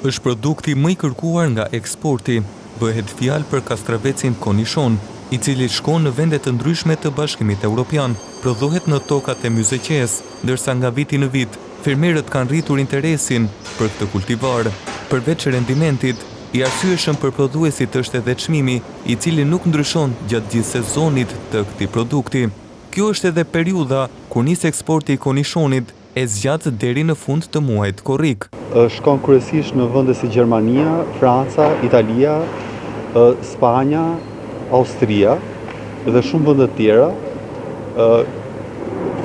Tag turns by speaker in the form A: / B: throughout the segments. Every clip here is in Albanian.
A: Është produkti më i kërkuar nga eksporti. Bëhet fjalë për kastravecin Cornichon, i cili shkon në vende të ndryshme të Bashkimit Evropian. Prodhohet në tokat e Myzeqes, ndërsa nga viti në vit, fermerët kanë rritur interesin për këtë kultivar. Përveç rendimentit, i arsyeshëm për prodhuesit është edhe çmimi, i cili nuk ndryshon gjatë gjithë sezonit të këtij produkti. Kjo është edhe periudha kur nis eksporti i Cornichonit e zgjat deri në fund të muajit korrik.
B: Shkon kryesisht në vende si Gjermania, Franca, Italia, Spanja, Austria dhe shumë vende të tjera.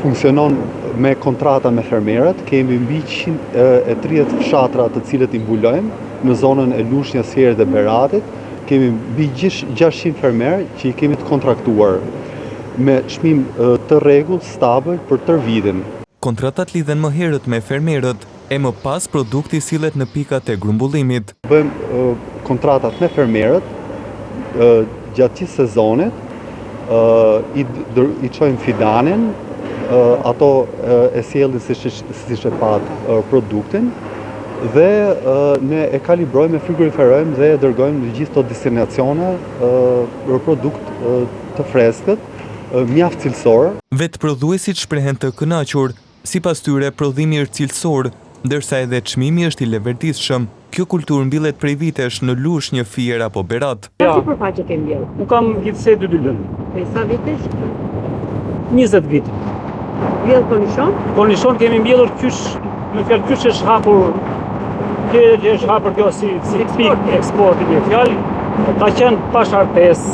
B: Funksionon me kontrata me fermerët, kemi mbi 130 fshatra të cilët i mbulojmë në zonën e Lushnjës, Herë dhe Beratit. Kemi mbi 600 fermerë që i kemi të kontraktuar me çmim të rregull, stabil për tërë vitin.
A: Kontratat lidhen më herët me fermerët, e më pas produkti sillet në pikat e grumbullimit.
B: Bëjmë kontratat me fermerët gjatë gjithë sezonit, i çojmë fidanin, ato e sjellin siç e patë produktin dhe ne e kalibrojmë, e frigoriferojmë dhe e dërgojmë në gjithë të destinacione për produkt të freskët, mjaft cilësor.
A: Vetë prodhuesit shprehen të kënaqur, sipas tyre prodhimi është cilësor, ndërsa edhe çmimi është i leverdisshëm. Kjo kulturë mbyllet prej vitesh në Lushnjë, Fier apo Berat.
C: Si përfaqe ke mbjellë?
D: Unë kam vitëse 2 lënë.
C: Prej sa vitesh?
D: 20 vite.
C: Mbjellë Cornichon?
D: Cornichon kemi mbjellur kyç, në fjalë kyç është hapur, që është hapur kjo si pik eksporti me fjalë, ka qenë pa shartesë.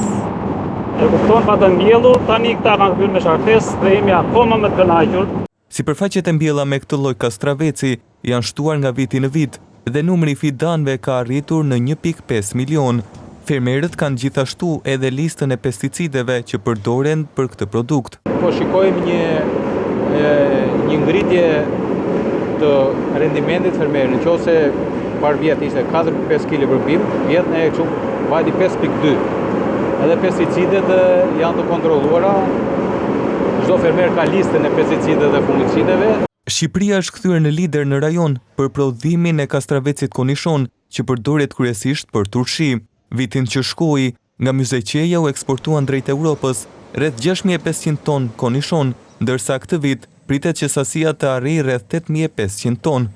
D: E kupton, pa të mbjellur, tani këta kanë hyrë me shartesë dhe jemi akoma më të kënaqur.
A: Sipërfaqet e mbjella me këtë lloj kastraveci janë shtuar nga viti në vit dhe numri i fidanëve ka arritur në 1.5 milion. Fermerët kanë gjithashtu edhe listën e pesticideve që përdoren për këtë produkt.
E: Po shikojmë një ngritje të rendimentit fermerë, nëse par vjet ishte 4.5 kg për bimë, vjet ne e kështu vajti 5.2. Edhe pesticidet janë të kontrolluara. Çdo fermer ka listën e pesticideve dhe fungicideve.
A: Shqipëria është kthyer në lider në rajon për prodhimin e kastravecit Cornichon, që përdoret kryesisht për turshi. Vitin që shkoi, nga Myzeqeja u eksportuan drejt Europës rreth 6500 ton Cornichon, ndërsa këtë vit pritet që sasia të arrijë rreth 8500 ton.